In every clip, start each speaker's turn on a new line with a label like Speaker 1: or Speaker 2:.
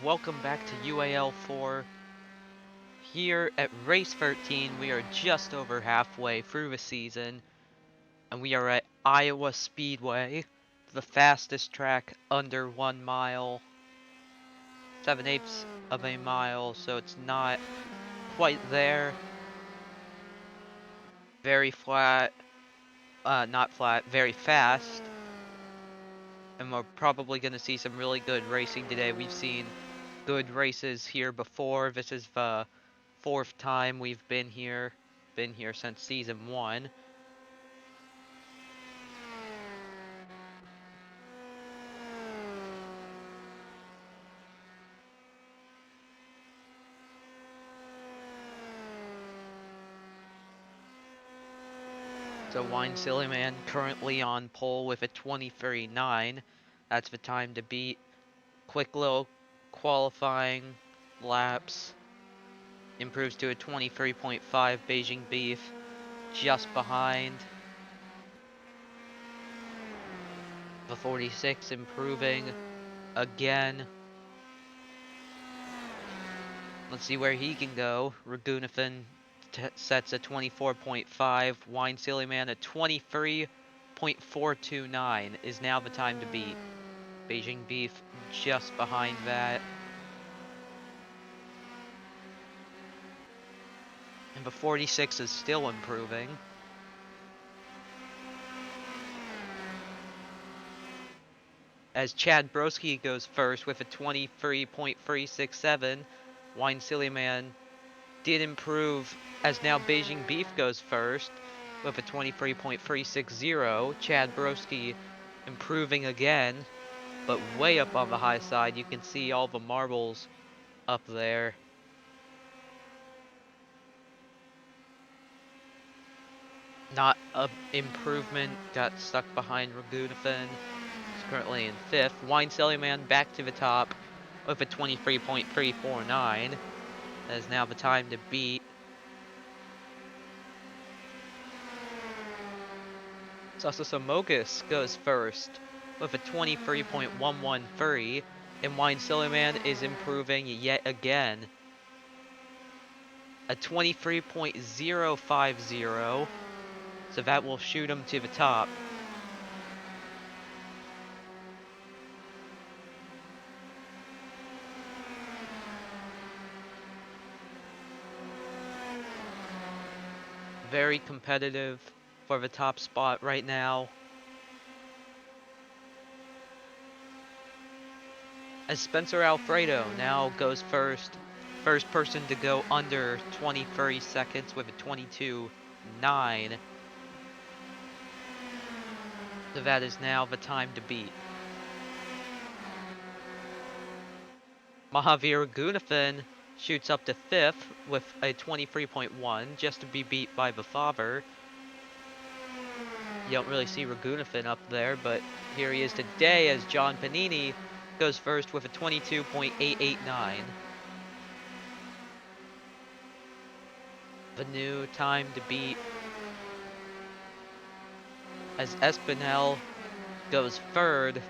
Speaker 1: welcome back to UAL4. Here at Race 13, we are just over halfway through the season, and we are at Iowa Speedway, the fastest track under 1 mile, 7/8 of a mile, so it's not quite there. Very flat, not flat, very fast, and we're probably going to see some really good racing today. We've seen good races here before. This is the fourth time we've been here. Been here since season 1. So Wine Silly Man currently on pole with a 23.9. That's the time to beat. Quick little qualifying laps. Improves to a 23.5. Beijing Beef just behind. The 46 improving again. Let's see where he can go. Ragunathan sets a 24.5. Wine Silly Man a 23.429 is now the time to beat. Beijing Beef just behind that. And the 46 is still improving. As Chad Broski goes first with a 23.367. Wine Silly Man did improve as now Beijing Beef goes first with a 23.360. Chad Broski improving again, but way up on the high side. You can see all the marbles up there. Not a improvement, got stuck behind Ragunathan. He's currently in 5th. Wine Silly Man back to the top with a 23.349. That is now the time to beat. Samogus goes first with a 23.113. And Wine Silly Man is improving yet again. A 23.050. So that will shoot him to the top. Very competitive for the top spot right now. As Spencer Alfredo now goes first. First person to go under 23 seconds with a 22.9. So that is now the time to beat. Mahavir Ragunathan shoots up to 5th with a 23.1, just to be beat by the father. You don't really see Ragunathan up there, but here he is today as John Panini goes first with a 22.889. The new time to beat as Espinel goes third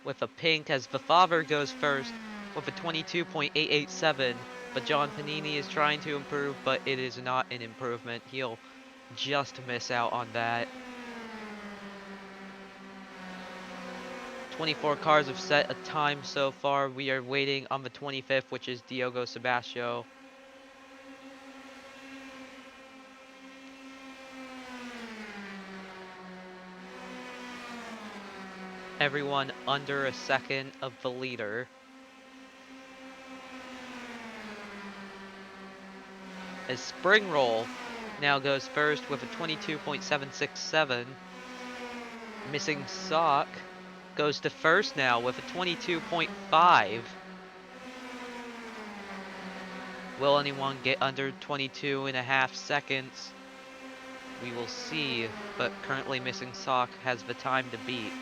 Speaker 1: with a pink, as the father goes first with a 22.887. But John Panini is trying to improve, but it is not an improvement. He'll just miss out on that. 24 cars have set a time so far. We are waiting on the 25th, which is Diogo Sebastio. Everyone under a second of the leader. As Spring Roll now goes first with a 22.767. Missing Sock goes to first now with a 22.5. Will anyone get under 22.5 seconds? We will see, but currently Missing Sock has the time to beat.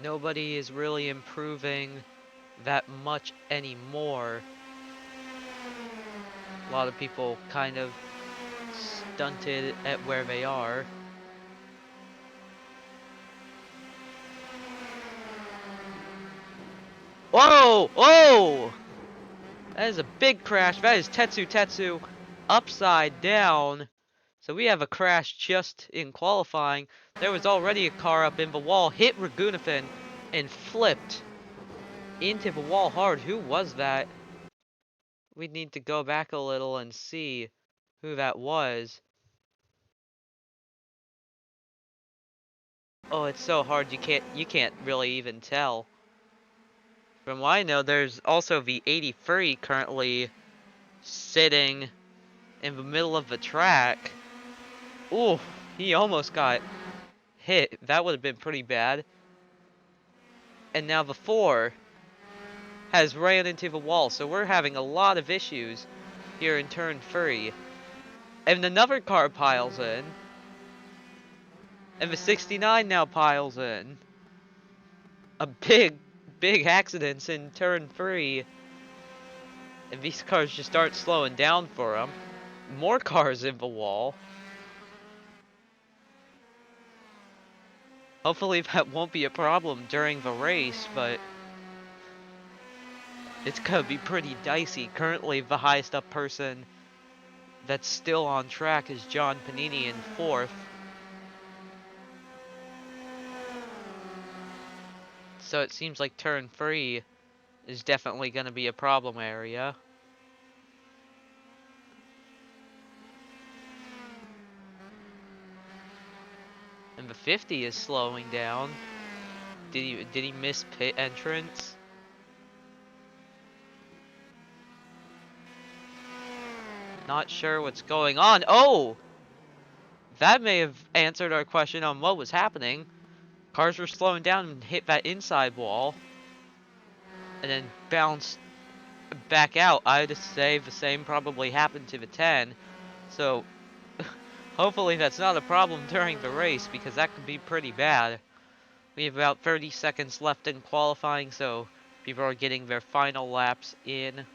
Speaker 1: Nobody is really improving that much anymore. A lot of people kind of stunted at where they are. Whoa! Whoa! That is a big crash. That is Tetsu Tetsu upside down. So we have a crash just in qualifying. There was already a car up in the wall, hit Ragunathan, and flipped into the wall hard. Who was that? We need to go back a little and see who that was. Oh, it's so hard you can't really even tell. From what I know, there's also the 83 currently sitting in the middle of the track. Ooh, he almost got hit. That would have been pretty bad. And now the 4 has ran into the wall, so we're having a lot of issues here in turn 3. And another car piles in. And the 69 now piles in. A big accidents in turn 3. And these cars just aren't slowing down for them. More cars in the wall. Hopefully that won't be a problem during the race, but it's gonna be pretty dicey. Currently, the highest up person that's still on track is John Panini in 4th. So it seems like turn 3 is definitely gonna be a problem area. And the 50 is slowing down. Did he miss pit entrance? Not sure what's going on. Oh! That may have answered our question on what was happening. Cars were slowing down and hit that inside wall. And then bounced back out. I'd say the same probably happened to the 10. So hopefully that's not a problem during the race because that could be pretty bad. We have about 30 seconds left in qualifying, so people are getting their final laps in.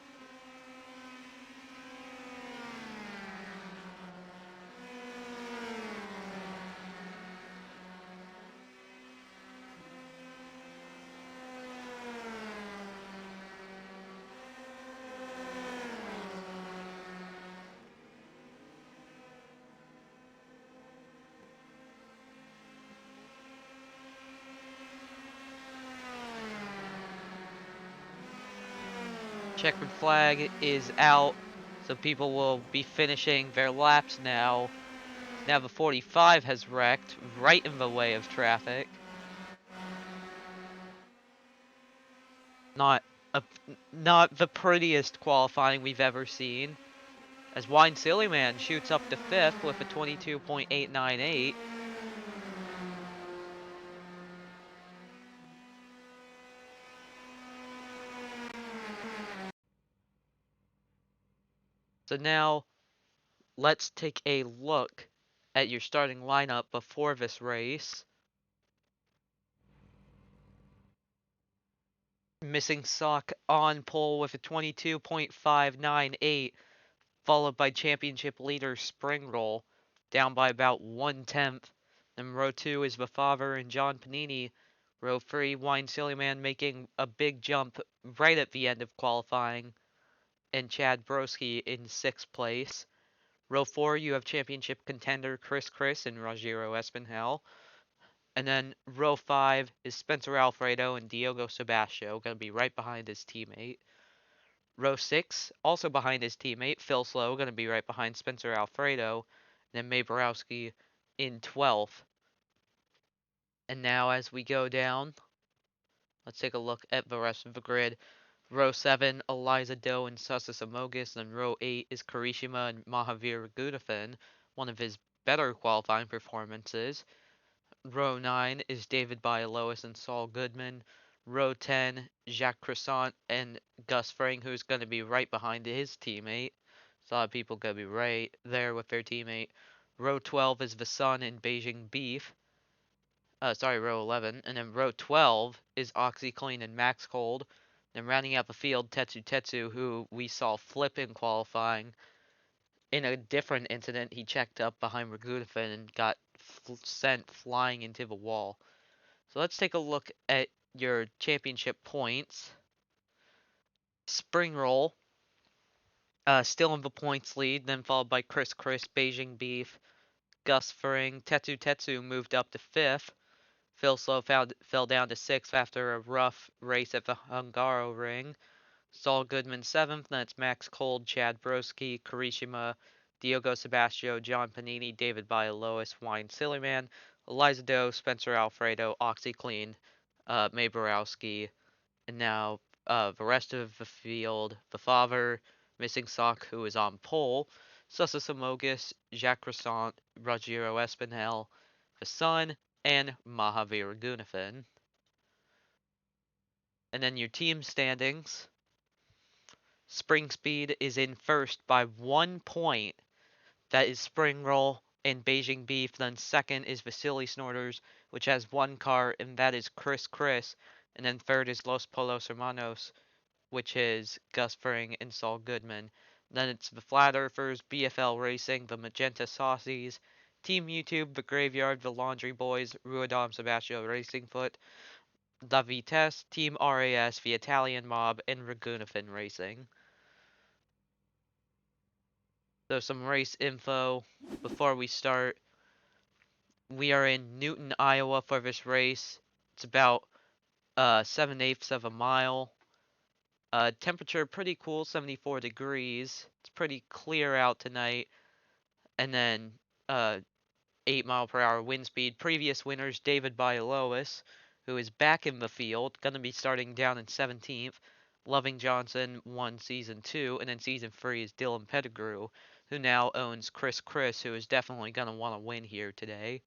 Speaker 1: Checkered flag is out, so people will be finishing their laps now. Now the 45 has wrecked right in the way of traffic. Not a, not the prettiest qualifying we've ever seen. As Wine Silly Man shoots up to 5th with a 22.898. So now let's take a look at your starting lineup before this race. Missing Sock on pole with a 22.598, followed by championship leader Spring Roll, down by about 1/10. Then row 2 is the Father and John Panini. Row 3, Wine Silly Man making a big jump right at the end of qualifying, and Chad Broski in 6th place. Row 4, you have championship contender Chris and Rogero Espinhel. And then row 5 is Spencer Alfredo and Diogo Sebastio, going to be right behind his teammate. Row 6, also behind his teammate, Phil Slow, going to be right behind Spencer Alfredo. And then May Borowski in 12th. And now as we go down, let's take a look at the rest of the grid. Row 7, Eliza Doe and Sussus Amogus. Then row 8 is Karishima and Mahavir Gudafin, one of his better qualifying performances. Row 9 is David Bialois and Saul Goodman. Row 10, Jacques Crescent and Gus Fring, who's going to be right behind his teammate. So a lot of people going to be right there with their teammate. Row 12 is the Sun and Beijing Beef. row 11, and then row 12 is OxyClean and Max Cold. Then rounding out the field, Tetsu Tetsu, who we saw flip in qualifying. In a different incident, he checked up behind Ragunafin and got sent flying into the wall. So let's take a look at your championship points. Spring Roll, still in the points lead, then followed by Chris, Beijing Beef, Gus Fring. Tetsu Tetsu moved up to 5th. Phil Slow fell down to 6th after a rough race at the Hungaro Ring. Saul Goodman 7th, then it's Max Cold, Chad Broski, Karishima, Diogo Sebastio, John Panini, David Bialois, Wine Sillyman, Eliza Doe, Spencer Alfredo, OxyClean, May Borowski, and now the rest of the field, the father, Missing Sock, who is on pole, Susa Samogus, Jacques Croissant, Rogero Espinel, the son, and Mahavir Gunafin. And then your team standings. Spring Speed is in first by 1 point. That is Spring Roll and Beijing Beef. Then second is Vasily Snorters, which has 1 car, and that is Chris. And then third is Los Polos Hermanos, which is Gus Fring and Saul Goodman. Then it's the Flat Earthers, BFL Racing, the Magenta Saucies, Team YouTube, the Graveyard, the Laundry Boys, Ruidam Sebastian Racing Foot, La Vitesse, Team RAS, the Italian Mob, and Ragunafin Racing. So some race info before we start. We are in Newton, Iowa for this race. It's about 7/8 of a mile. Temperature pretty cool, 74 degrees. It's pretty clear out tonight. And then 8 mile per hour wind speed. Previous winners, David Bialois, who is back in the field, going to be starting down in 17th. Loving Johnson won season 2, and then season 3 is Dylan Pettigrew, who now owns Chris, who is definitely going to want to win here today.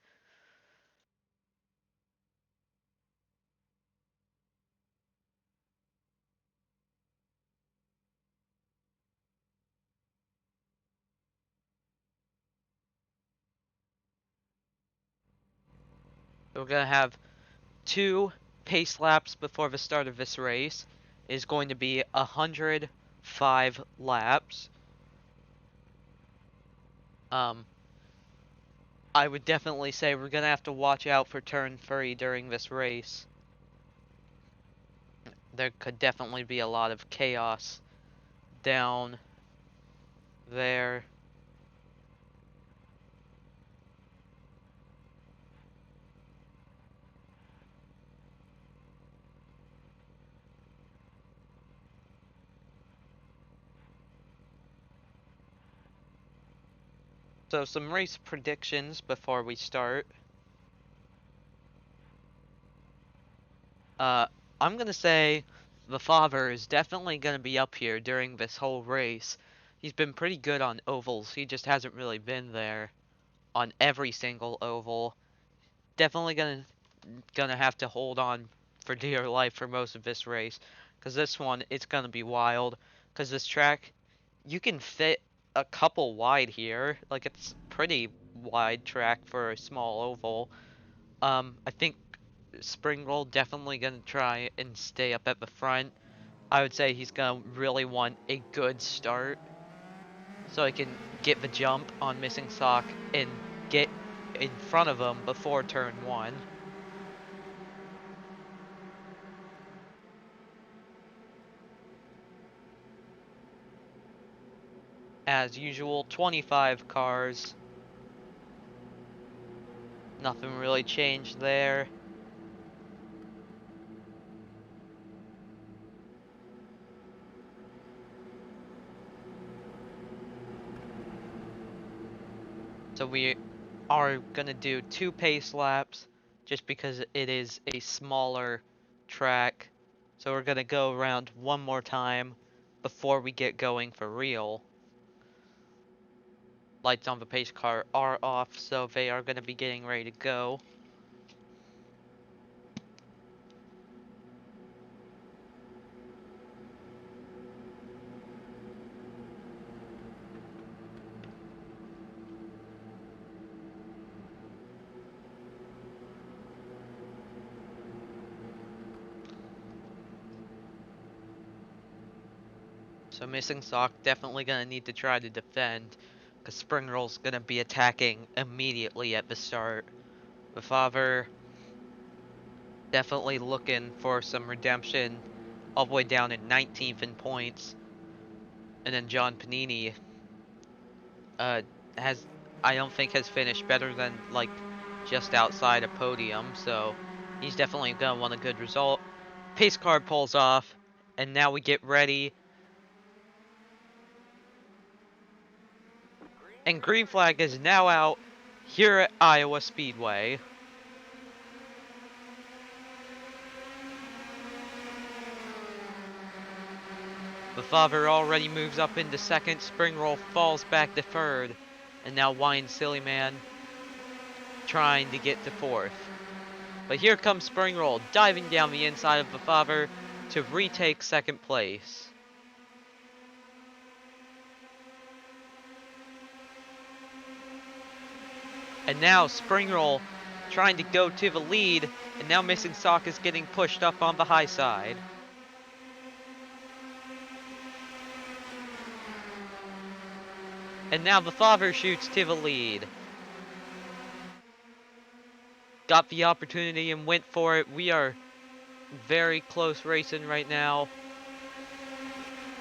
Speaker 1: So we're going to have 2 pace laps before the start of this race. It is going to be 105 laps. I would definitely say we're going to have to watch out for turn 3 during this race. There could definitely be a lot of chaos down there. So some race predictions before we start. I'm gonna say the father is definitely gonna be up here during this whole race. He's been pretty good on ovals. He just hasn't really been there on every single oval. Definitely gonna have to hold on for dear life for most of this race, because this one it's gonna be wild. Because this track, you can fit a couple wide here. Like it's pretty wide track for a small oval. I think Spring Roll definitely gonna try and stay up at the front. I would say he's gonna really want a good start so he can get the jump on Missing Sock and get in front of him before turn 1. As usual, 25 cars. Nothing really changed there. So we are gonna do 2 pace laps just because it is a smaller track. So we're gonna go around one more time before we get going for real. Lights on the pace car are off, so they are gonna be getting ready to go. So Missing Sock definitely gonna need to try to defend, because Spring Roll's gonna be attacking immediately at the start. The Father definitely looking for some redemption, all the way down in 19th in points, and then John Panini uh has I don't think has finished better than like just outside a podium, so he's definitely gonna want a good result. Pace car pulls off, and now we get ready. And green flag is now out here at Iowa Speedway. The Father already moves up into second. Spring Roll falls back to third. And now Wine Silly Man trying to get to fourth. But here comes Spring Roll diving down the inside of the Father to retake second place. And now Spring Roll trying to go to the lead. And now Missing Sock is getting pushed up on the high side. And now the Father shoots to the lead. Got the opportunity and went for it. We are very close racing right now.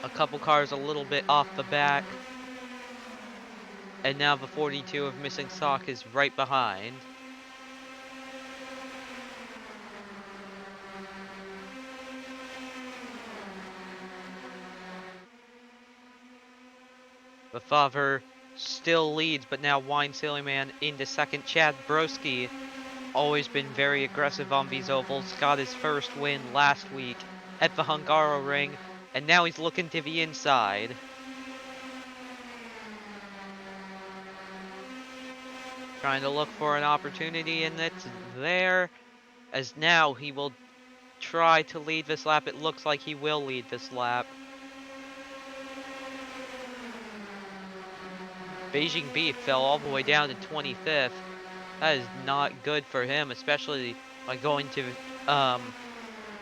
Speaker 1: A couple cars a little bit off the back. And now the 42 of Missing Sock is right behind. The Father still leads, but now Wine Silly Man into second. Chad Broski, always been very aggressive on these ovals. Got his first win last week at the Hungaroring, and now he's looking to the inside. Trying to look for an opportunity, and it's there. As now he will try to lead this lap. It looks like he will lead this lap. Beijing Beef fell all the way down to 25th. That is not good for him, especially by going to,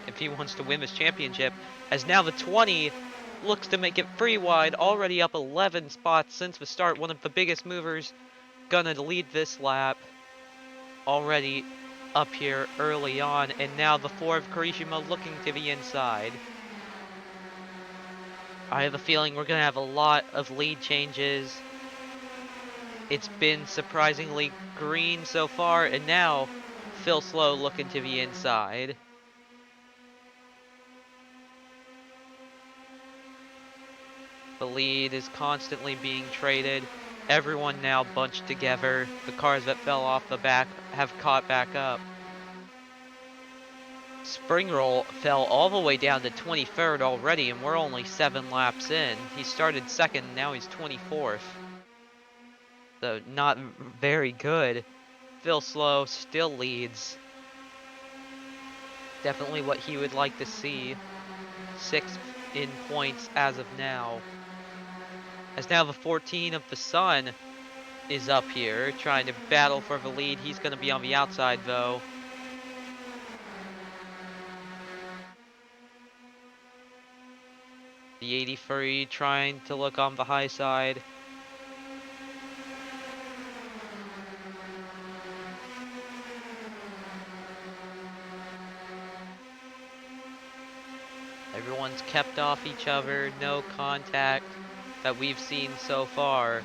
Speaker 1: if he wants to win this championship. As now the 20 looks to make it pretty wide, already up 11 spots since the start. One of the biggest movers gonna lead this lap. Already up here early on, and now the 4 of Karishima looking to the inside. I have a feeling we're gonna have a lot of lead changes. It's been surprisingly green so far, and now Phil Slow looking to the inside. The lead is constantly being traded. Everyone now bunched together. The cars that fell off the back have caught back up. Spring Roll fell all the way down to 23rd already, and we're only 7 laps in. He started second, now he's 24th. So not very good. Phil Slow still leads. Definitely what he would like to see. 6th in points as of now. As now the 14 of the Sun is up here, trying to battle for the lead. He's going to be on the outside, though. The 83 trying to look on the high side. Everyone's kept off each other, no contact that we've seen so far,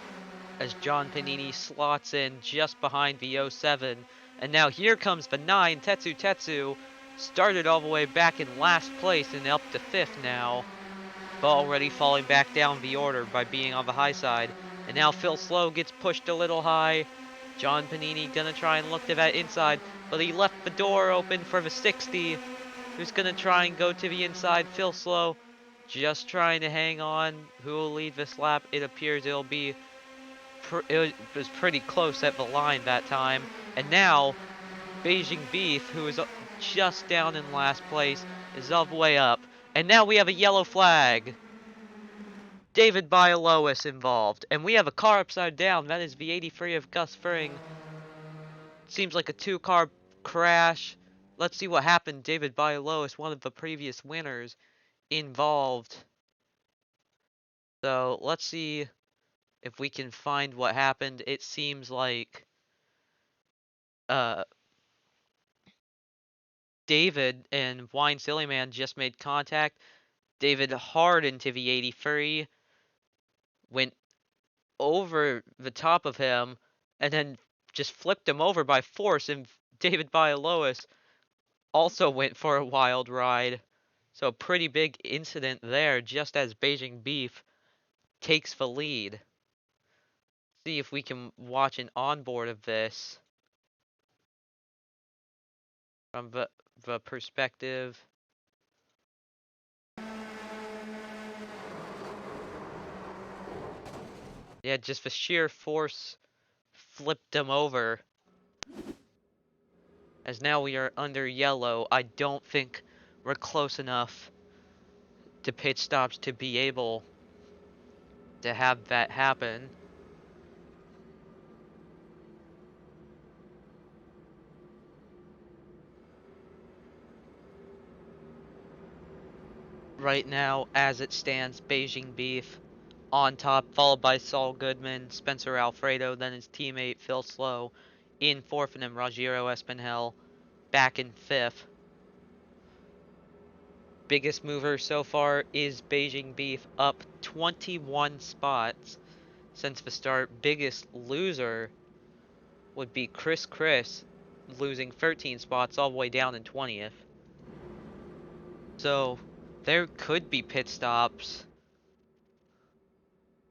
Speaker 1: as John Panini slots in just behind the 07. And now here comes the 9, Tetsu Tetsu, started all the way back in last place and up to 5th now, but already falling back down the order by being on the high side. And now Phil Slow gets pushed a little high. John Panini gonna try and look to that inside, but he left the door open for the 60. Who's gonna try and go to the inside? Phil Slow just trying to hang on. Who will lead this lap? It appears it'll be it was pretty close at the line that time. And now Beijing Beef, who is just down in last place, is all the way up. And now we have a yellow flag. David Bialois involved. And we have a car upside down. That is the 83 of Gus Fring. Seems like a 2-car crash. Let's see what happened. David Bialois, one of the previous winners, involved. So let's see if we can find what happened. It seems like uh David and Wine Silly Man just made contact. David hard into the 83, went over the top of him, and then just flipped him over by force, and David Bialois also went for a wild ride. So a pretty big incident there, just as Beijing Beef takes the lead. See if we can watch an onboard of this from the perspective. Yeah, just the sheer force flipped him over. As now we are under yellow, I don't think we're close enough to pit stops to be able to have that happen. Right now, as it stands, Beijing Beef on top, followed by Saul Goodman, Spencer Alfredo, then his teammate Phil Slow in fourth, and then Rogero Espinel back in fifth. Biggest mover so far is Beijing Beef, up 21 spots since the start. Biggest loser would be Chris, losing 13 spots all the way down in 20th. So there could be pit stops.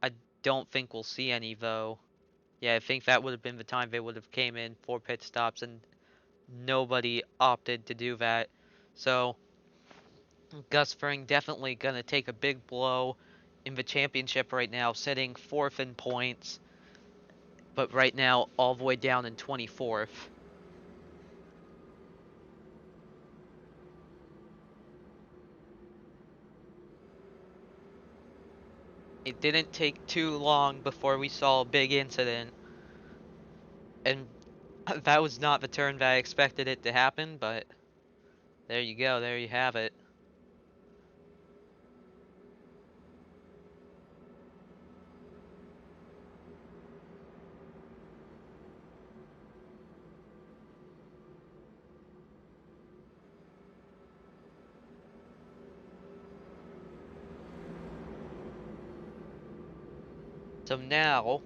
Speaker 1: I don't think we'll see any though. Yeah, I think that would have been the time they would have came in for pit stops, and nobody opted to do that. So Gus Fring definitely gonna take a big blow in the championship right now, sitting fourth in points, but right now all the way down in 24th. It didn't take too long before we saw a big incident, and that was not the turn that I expected it to happen, but there you go, there you have it. So now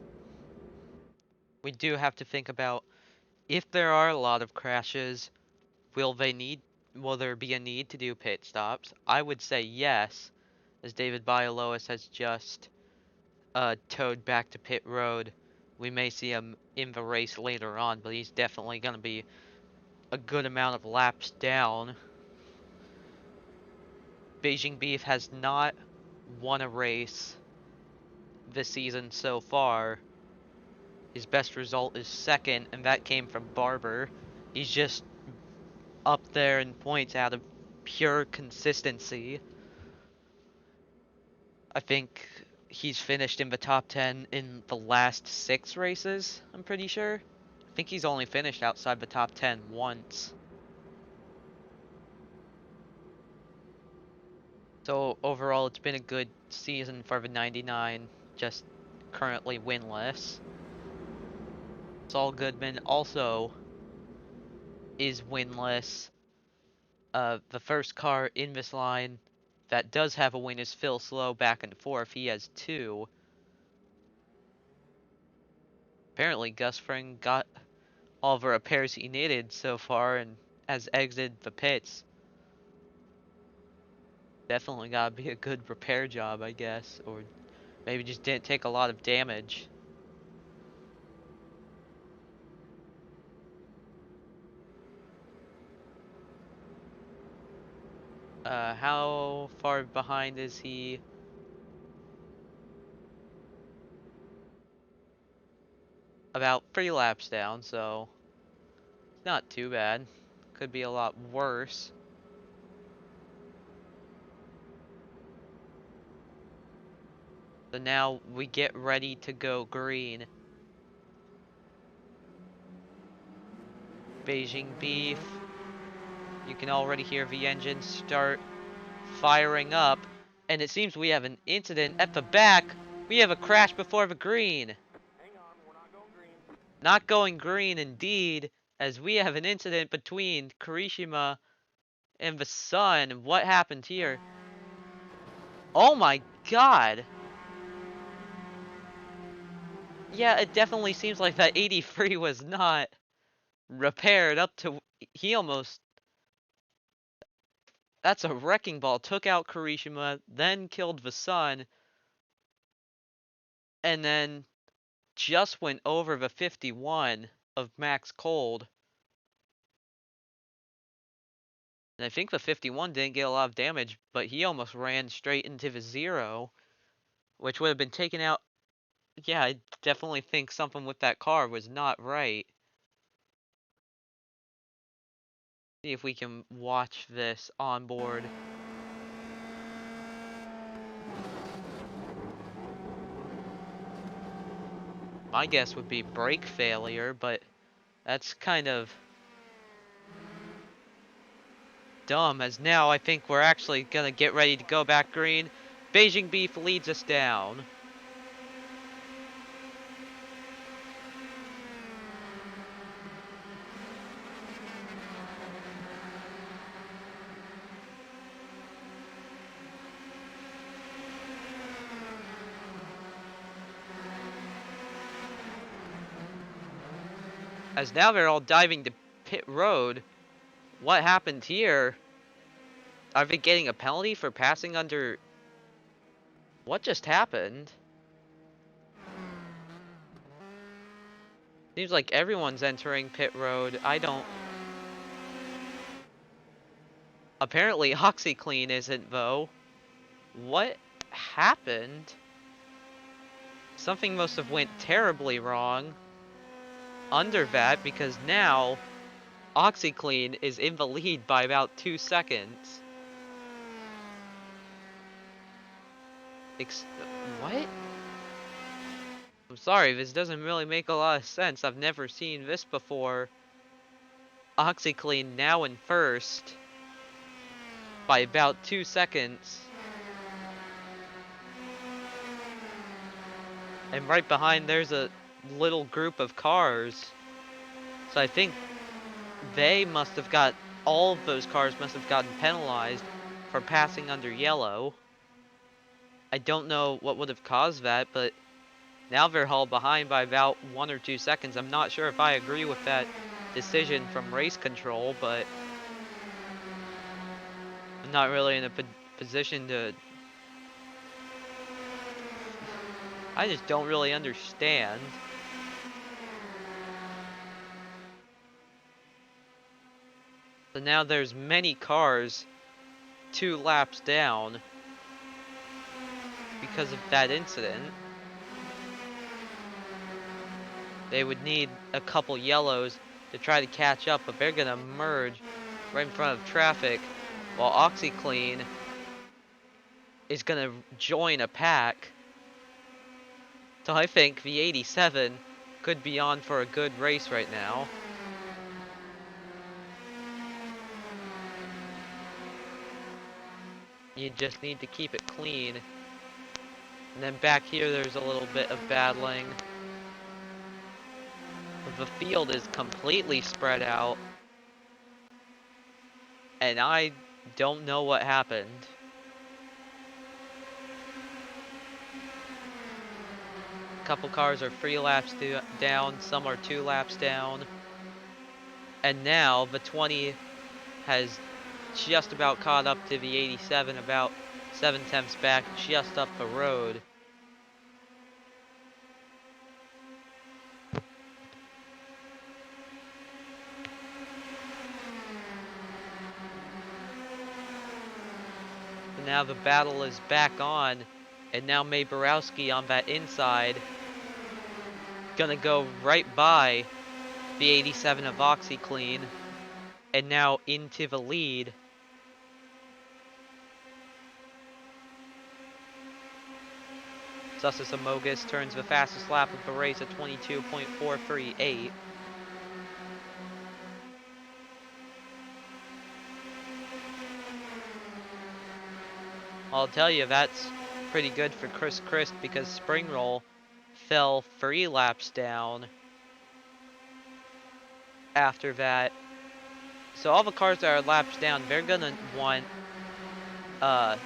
Speaker 1: we do have to think about, if there are a lot of crashes, will they need will there be a need to do pit stops? I would say yes, as David Bialois has just towed back to pit road. We may see him in the race later on, but he's definitely going to be a good amount of laps down. Beijing Beef has not won a race this season so far. His best result is second, and that came from Barber. He's just up there in points out of pure consistency. I think he's finished in the top 10 in the last 6 races, I'm pretty sure. I think he's only finished outside the top 10 once. So overall, it's been a good season for the 99, just currently winless. Saul Goodman also is winless. The first car in this line that does have a win is Phil Slow back and forth. He has 2. Apparently, Gus Fring got all the repairs he needed so far and has exited the pits. Definitely gotta be a good repair job, I guess, or maybe just didn't take a lot of damage. How far behind is he? About 3 laps down, so not too bad. Could be a lot worse. So now we get ready to go green. Beijing Beef. You can already hear the engine start firing up, And it seems we have an incident at the back. We have a crash before the green.
Speaker 2: Hang on, we're not going green.
Speaker 1: Not going green indeed, as we have an incident between Kirishima and the sun. What happened here? Oh my god! Yeah, it definitely seems like that 83 was not repaired up to... He almost... That's a wrecking ball. Took out Kirishima, then killed the sun, and then just went over the 51 of Max Cold. And I think the 51 didn't get a lot of damage, but he almost ran straight into the 0, which would have been taken out. Yeah, I definitely think something with that car was not right. See if we can watch this on board. My guess would be brake failure, but that's kind of dumb, as now I think we're actually gonna get ready to go back green. Beijing Beef leads us down. As now they're all diving to pit road. What happened here? Are they getting a penalty for passing under... What just happened? Seems like everyone's entering pit road. I don't... Apparently OxyClean isn't, though. What happened? Something must have went terribly wrong under that, because now OxyClean is in the lead by about 2 seconds. What? I'm sorry, this doesn't really make a lot of sense. I've never seen this before. OxyClean now in first by about 2 seconds. And right behind there's a little group of cars. So I think they must have got, all of those cars must have gotten penalized for passing under yellow. I don't know what would have caused that, but now they're hauled behind by about 1 or 2 seconds. I'm not sure if I agree with that decision from race control, but I'm not really in a position to... I just don't really understand. So now there's many cars 2 laps down because of that incident. They would need a couple yellows to try to catch up, but they're gonna merge right in front of traffic, while OxyClean is gonna join a pack. So I think the 87 could be on for a good race right now. You just need to keep it clean. And then back here there's a little bit of battling. The field is completely spread out. And I don't know what happened. A couple cars are 3 laps down, some are 2 laps down. And now the 20 has just about caught up to the 87, about 7/10 back, just up the road. And now the battle is back on, and now May Borowski on that inside, gonna go right by the 87 of OxyClean, and now into the lead. Sussus Amogus turns the fastest lap of the race at 22.438. I'll tell you, that's pretty good for Chris Christ because Spring Roll fell 3 laps down after that. So all the cars that are laps down, they're gonna want uh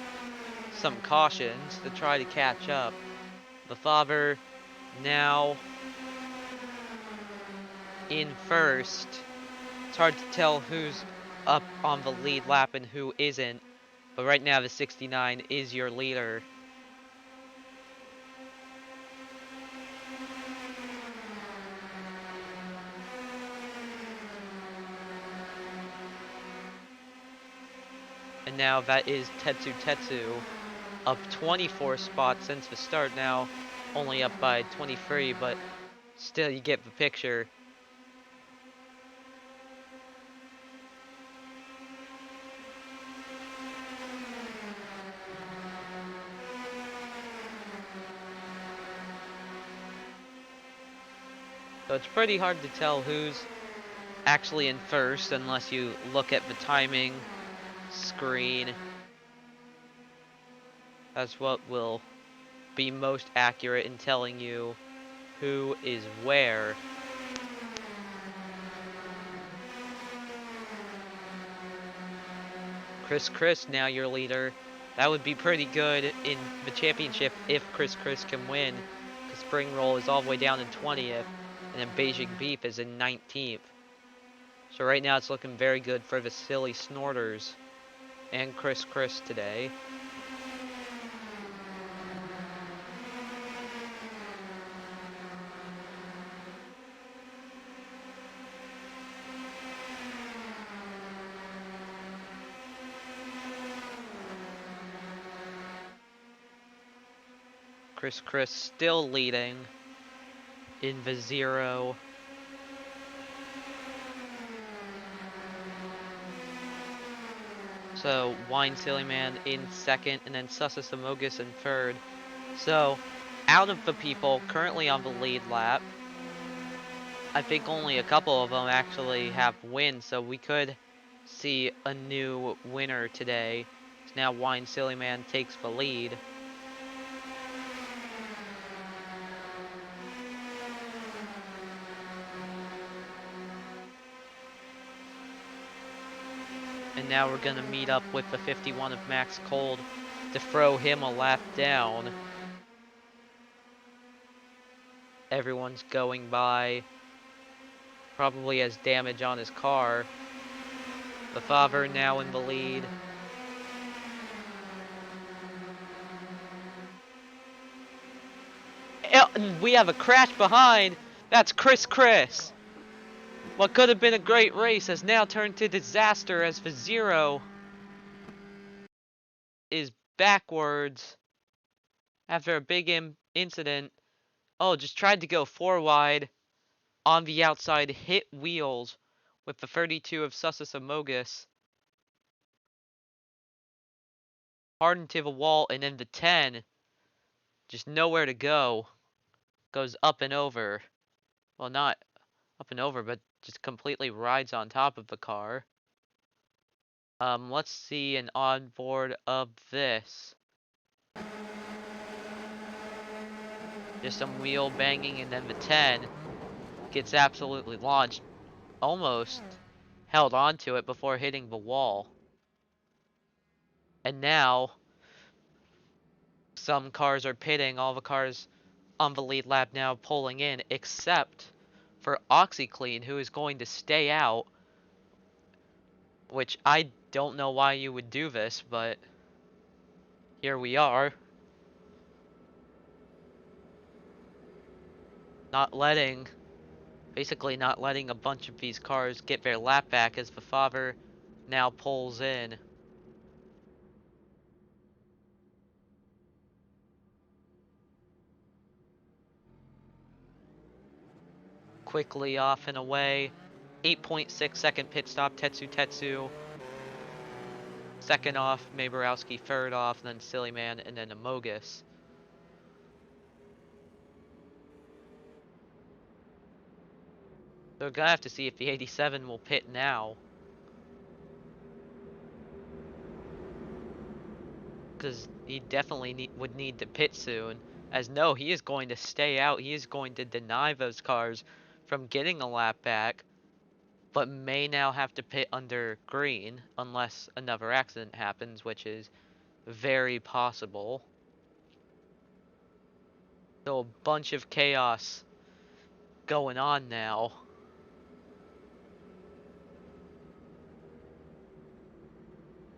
Speaker 1: some cautions to try to catch up. The father now in first. It's hard to tell who's up on the lead lap and who isn't, but right now the 69 is your leader. And now that is Tetsu up 24 spots since the start, now only up by 23, but still you get the picture. So it's pretty hard to tell who's actually in first unless you look at the timing screen. That's what will be most accurate in telling you who is where. Chris now your leader. That would be pretty good in the championship if Chris can win, because Spring Roll is all the way down in 20th, and then Beijing Beef is in 19th. So right now it's looking very good for the Silly Snorters and Chris today. Chris still leading in the 0. So Wine Silly Man in second, and then Sussus Amogus in third. So out of the people currently on the lead lap, I think only a couple of them actually have wins, so we could see a new winner today. So now Wine Silly Man takes the lead. And now we're going to meet up with the 51 of Max Cold to throw him a lap down. Everyone's going by. Probably has damage on his car. The father now in the lead. We have a crash behind. That's Chris. What could have been a great race has now turned to disaster as the 0 is backwards after a big incident. Oh, just tried to go 4 wide on the outside, hit wheels with the 32 of Sussus Amogus. Hard into the wall, and then the 10, just nowhere to go, goes up and over. Well, not up and over, but just completely rides on top of the car. Let's see an onboard of this. Just some wheel banging, and then the 10 gets absolutely launched. Almost held onto it before hitting the wall. And now, some cars are pitting, all the cars on the lead lap now pulling in, except for OxyClean, who is going to stay out, which I don't know why you would do this, but here we are. Basically not letting a bunch of these cars get their lap back as the father now pulls in. Quickly off and away. 8.6 second pit stop, Tetsu. Second off, Maborowski third off, then Silly Man, and then Amogus. So we're gonna have to see if the 87 will pit now. because he definitely would need to pit soon. As no, he is going to stay out. He is going to deny those cars from getting a lap back, but may now have to pit under green unless another accident happens, which is very possible. So a bunch of chaos going on now.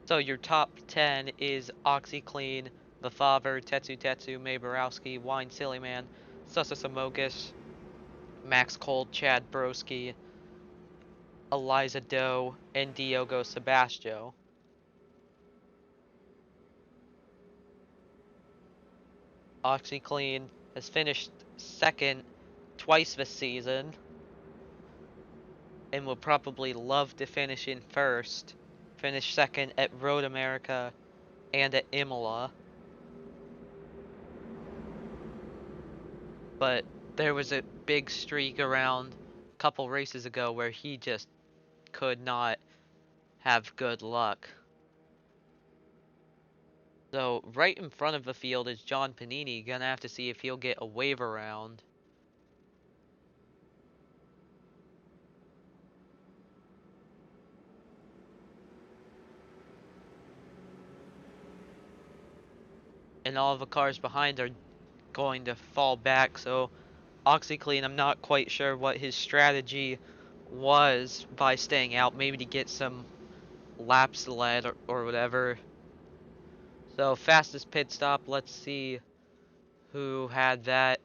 Speaker 1: So your top 10 is OxyClean, The Father, Tetsu Tetsu, May Borowski, Wine Silly Man, Sussa Samogus, Max Cold, Chad Broski, Eliza Doe, and Diogo Sebastio. OxyClean has finished second twice this season and will probably love to finish in first. Finish second at Road America and at Imola. But there was a big streak around a couple races ago where he just could not have good luck. So right in front of the field is John Panini. Gonna have to see if he'll get a wave around. And all the cars behind are going to fall back. So OxyClean, I'm not quite sure what his strategy was by staying out. Maybe to get some laps led or whatever. So fastest pit stop. Let's see who had that.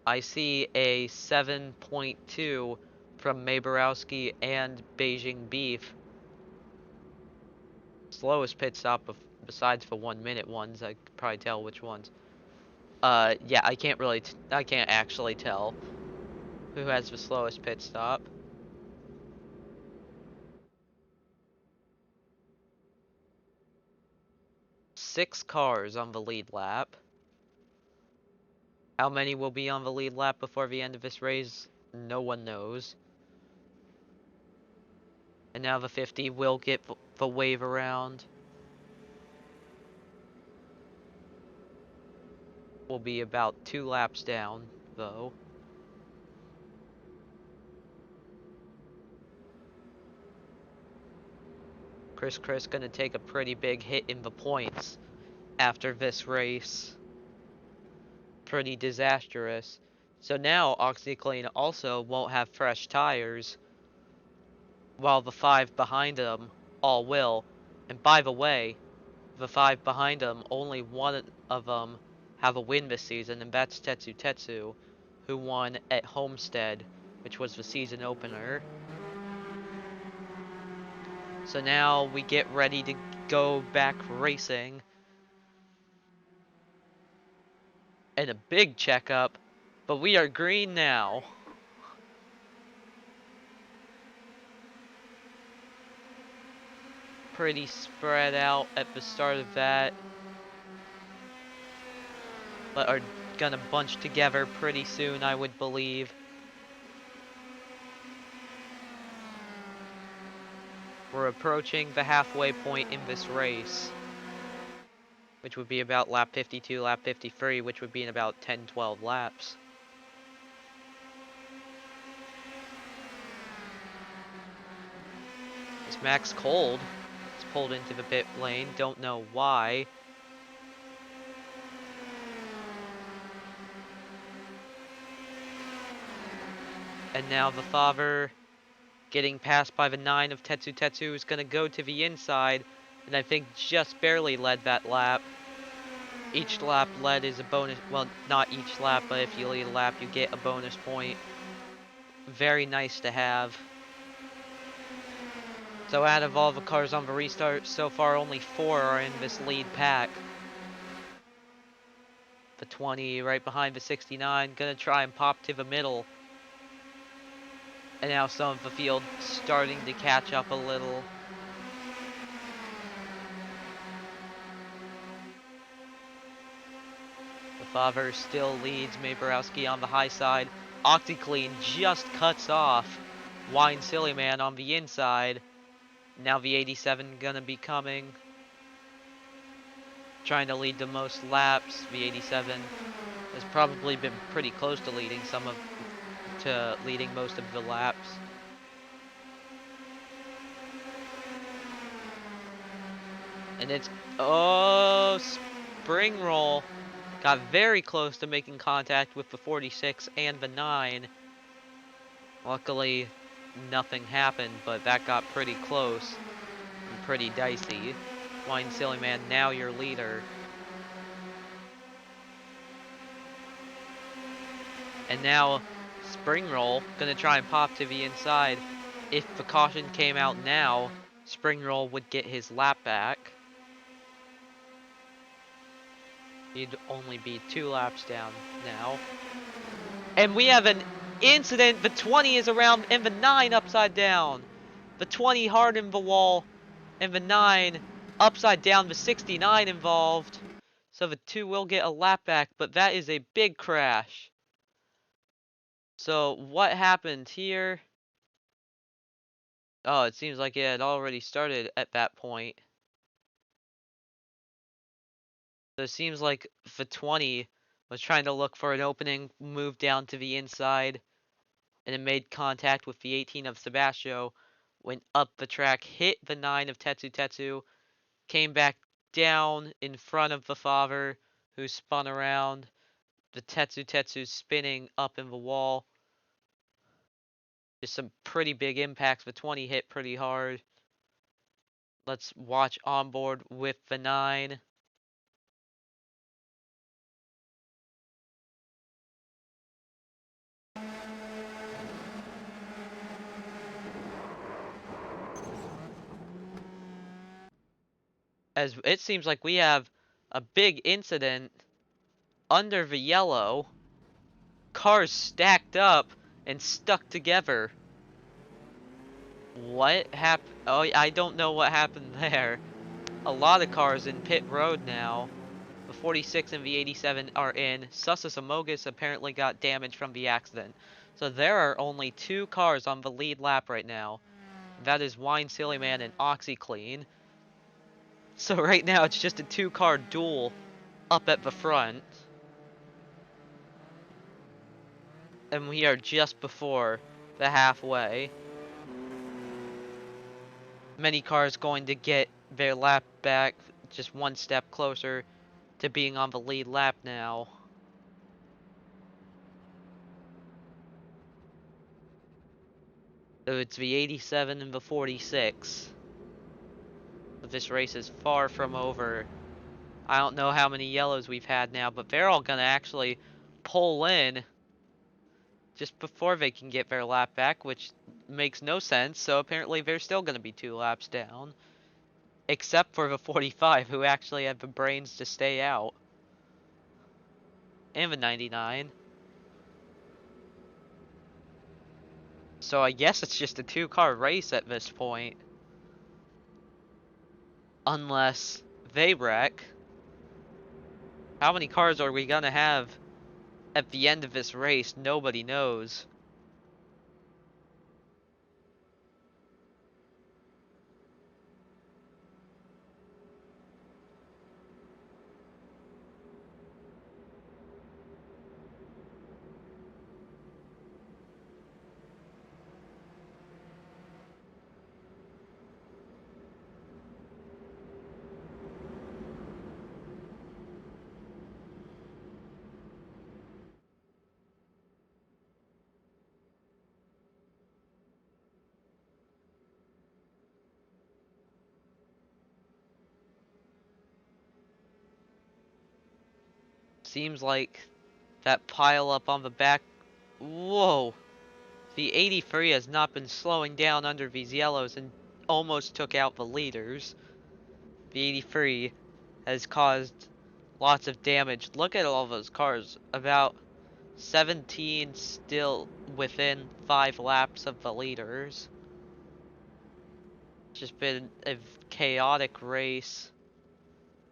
Speaker 1: I see a 7.2 from Maborowski and Beijing Beef. Slowest pit stop besides the 1 minute ones. I could probably tell which ones. Yeah, I can't really, I can't actually tell who has the slowest pit stop. Six cars on the lead lap. How many will be on the lead lap before the end of this race? No one knows. And now the 50 will get the wave around. Will be about 2 laps down, though. Chris gonna take a pretty big hit in the points after this race. Pretty disastrous. So now OxyClean also won't have fresh tires, while the 5 behind him all will. And by the way, the 5 behind him, only one of them have a win this season, and that's Tetsu Tetsu, who won at Homestead, which was the season opener. So now we get ready to go back racing. And a big checkup, but we are green now. Pretty spread out at the start of that, but are gonna bunch together pretty soon, I would believe. We're approaching the halfway point in this race, which would be about lap 52, lap 53, which would be in about 10-12 laps. It's Max Cold. It's pulled into the pit lane, don't know why. And now the Father getting passed by the 9 of Tetsu Tetsu is going to go to the inside, and I think just barely led that lap. Each lap led is a bonus, well, not each lap, but if you lead a lap, you get a bonus point. Very nice to have. So out of all the cars on the restart, so far only 4 are in this lead pack. The 20 right behind the 69, gonna try and pop to the middle. And now some of the field starting to catch up a little. The Favre still leads Maborowski on the high side. OxyClean just cuts off Wine Silly Man on the inside. Now the 87 gonna be coming. trying to lead the most laps. V87 has probably been pretty close to leading most of the laps. And it's spring roll got very close to making contact with the 46 and the 9. Luckily, nothing happened, but that got pretty close and pretty dicey. Wine Silly Man, now your leader. And now, Spring Roll, gonna try and pop to the inside. If the caution came out now, Spring Roll would get his lap back. He'd only be 2 laps down now. And we have an incident. The 20 is around and the 9 upside down. The 20 hard in the wall and the 9 upside down. The 69 involved. So the 2 will get a lap back, but that is a big crash. So what happened here? Oh, it seems like it had already started at that point. So it seems like the 20 was trying to look for an opening, moved down to the inside, and it made contact with the 18 of Sebastio, went up the track, hit the 9 of Tetsu Tetsu, came back down in front of the Favre, who spun around. The Tetsu Tetsu spinning up in the wall. Just some pretty big impacts. The 20 hit pretty hard. Let's watch onboard with the 9. As it seems like we have a big incident under the yellow. Cars stacked up and stuck together. What happened? Oh, I don't know what happened there. A lot of cars in pit road now. The 46 and the 87 are in. Sussus Amogus apparently got damage from the accident. So there are only 2 cars on the lead lap right now. That is Wine Silly Man and OxyClean. So right now it's just a 2-car duel up at the front. And we are just before the halfway. Many cars going to get their lap back just 1 step closer to being on the lead lap now. So it's the 87 and the 46. But this race is far from over. I don't know how many yellows we've had now, but they're all gonna actually pull in just before they can get their lap back, which makes no sense. So apparently they're still gonna be 2 laps down. Except for the 45, who actually had the brains to stay out. And the 99. So I guess it's just a 2-car race at this point. Unless they wreck. How many cars are we gonna have at the end of this race? Nobody knows. Seems like that pile up on the back. Whoa! The 83 has not been slowing down under these yellows and almost took out the leaders. The 83 has caused lots of damage. Look at all those cars. About 17 still within 5 laps of the leaders. It's just been a chaotic race.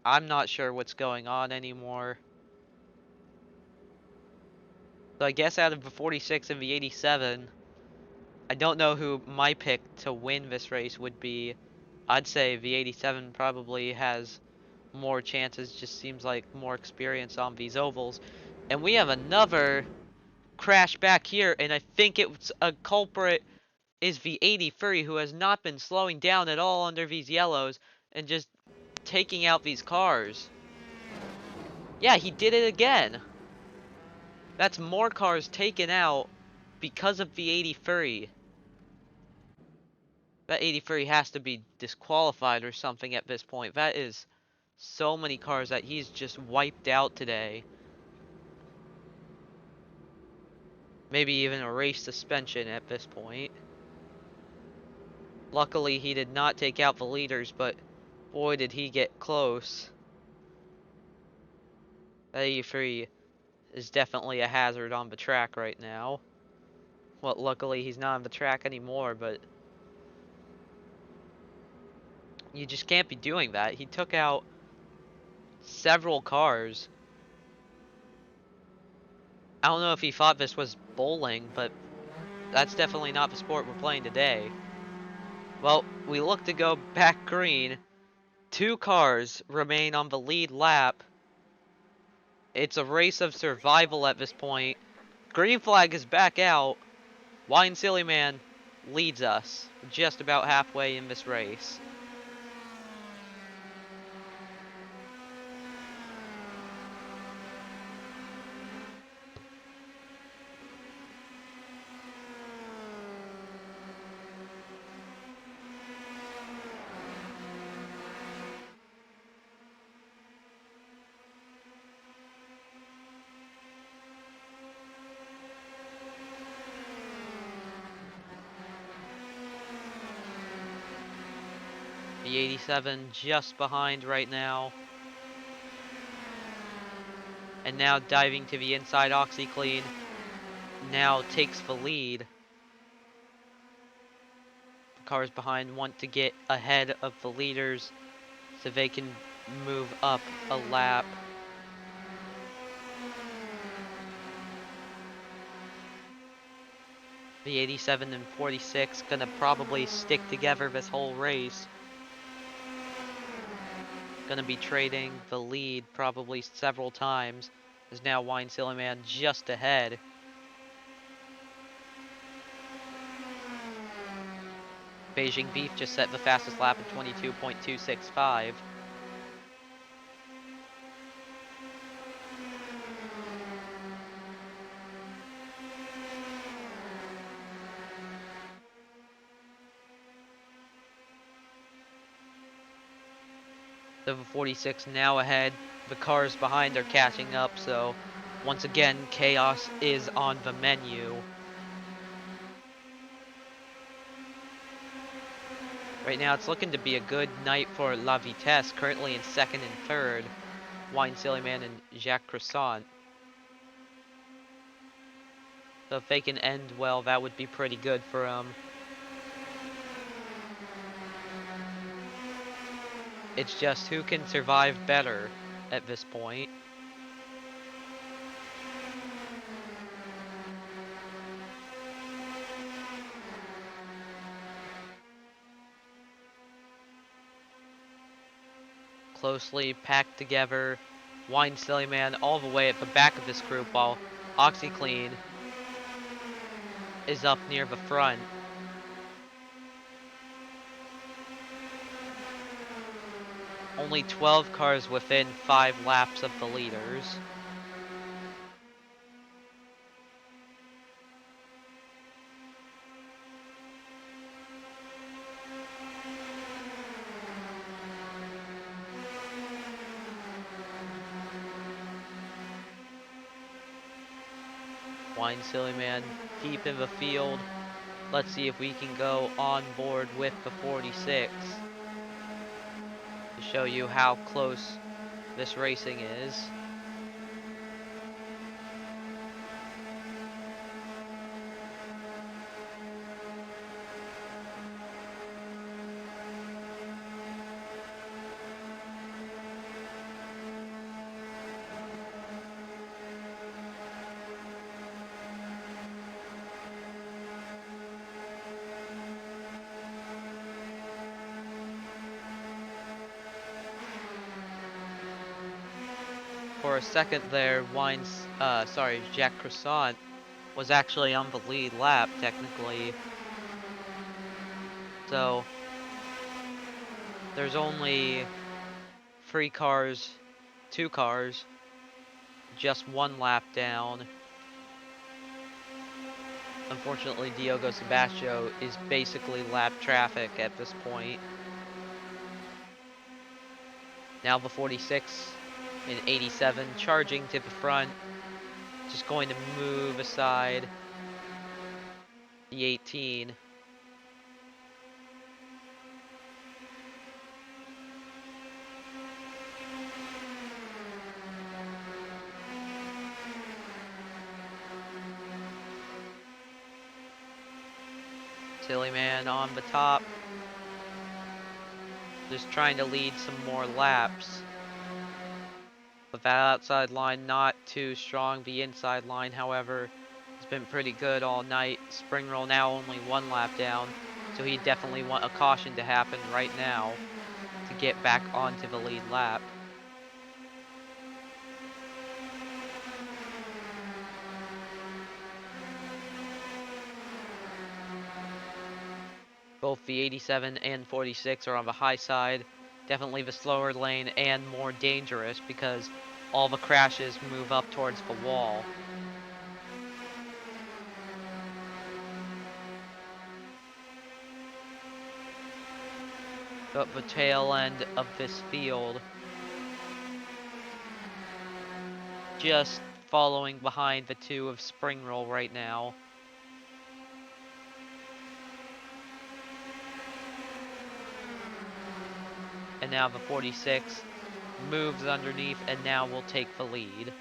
Speaker 1: I'm not sure what's going on anymore. So I guess out of the 46 and the 87, I don't know who my pick to win this race would be. I'd say the 87 probably has more chances. Just seems like more experience on these ovals. And we have another crash back here, and I think it's a culprit is the 83 who has not been slowing down at all under these yellows and just taking out these cars. Yeah, he did it again. That's more cars taken out because of the 83. That 83 has to be disqualified or something at this point. That is so many cars that he's just wiped out today. Maybe even a race suspension at this point. Luckily, he did not take out the leaders, but boy, did he get close. That 83 is definitely a hazard on the track right now. Well, luckily, he's not on the track anymore, but you just can't be doing that. He took out several cars. I don't know if he thought this was bowling, but that's definitely not the sport we're playing today. Well, we look to go back green. 2 cars remain on the lead lap. It's a race of survival at this point. Green flag is back out. Wine Silly Man leads us just about halfway in this race. The 87 just behind right now. And now diving to the inside, OxyClean now takes the lead. The cars behind want to get ahead of the leaders so they can move up a lap. The 87 and 46 gonna probably stick together this whole race. Gonna be trading the lead probably several times. Is now Wine Silly Man just ahead. Beijing Beef just set the fastest lap at 22.265. The 46 now ahead. The cars behind are catching up, so once again, chaos is on the menu. Right now, it's looking to be a good night for La Vitesse, currently in second and third. Wine Silly Man and Jacques Croissant. So if they can end well, that would be pretty good for them. It's just who can survive better at this point. Closely packed together. Wine Silly Man all the way at the back of this group, while OxyClean is up near the front. Only 12 cars within 5 laps of the leaders. Wine Silly Man deep in the field. Let's see if we can go on board with the 46 to show you how close this racing is. for a second there, Jack Croissant was actually on the lead lap, technically. So, there's only 3 cars, 2 cars, just 1 lap down. Unfortunately, Diogo Sebastio is basically lap traffic at this point. Now the 46 and 87 charging to the front, just going to move aside the 18. Silly Man on the top, just trying to lead some more laps. But that outside line not too strong. The inside line, however, has been pretty good all night. Spring Roll now only 1 lap down, so he definitely want a caution to happen right now to get back onto the lead lap. Both the 87 and 46 are on the high side. Definitely the slower lane and more dangerous because all the crashes move up towards the wall. But the tail end of this field, just following behind the 2 of Spring Roll right now. And now the 46 moves underneath and now will take the lead.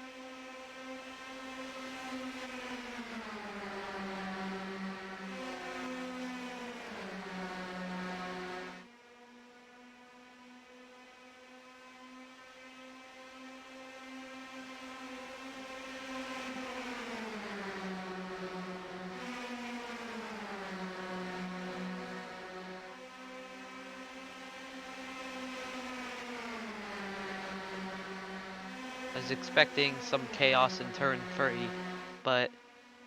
Speaker 1: I was expecting some chaos in turn 3, but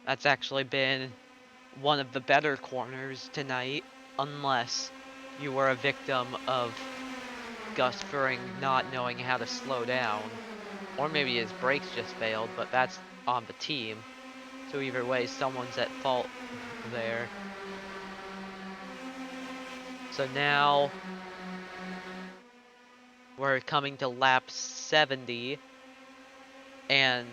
Speaker 1: that's actually been one of the better corners tonight, unless you were a victim of Gus Furring not knowing how to slow down. Or maybe his brakes just failed, but that's on the team. So either way, someone's at fault there. So now we're coming to lap 70, and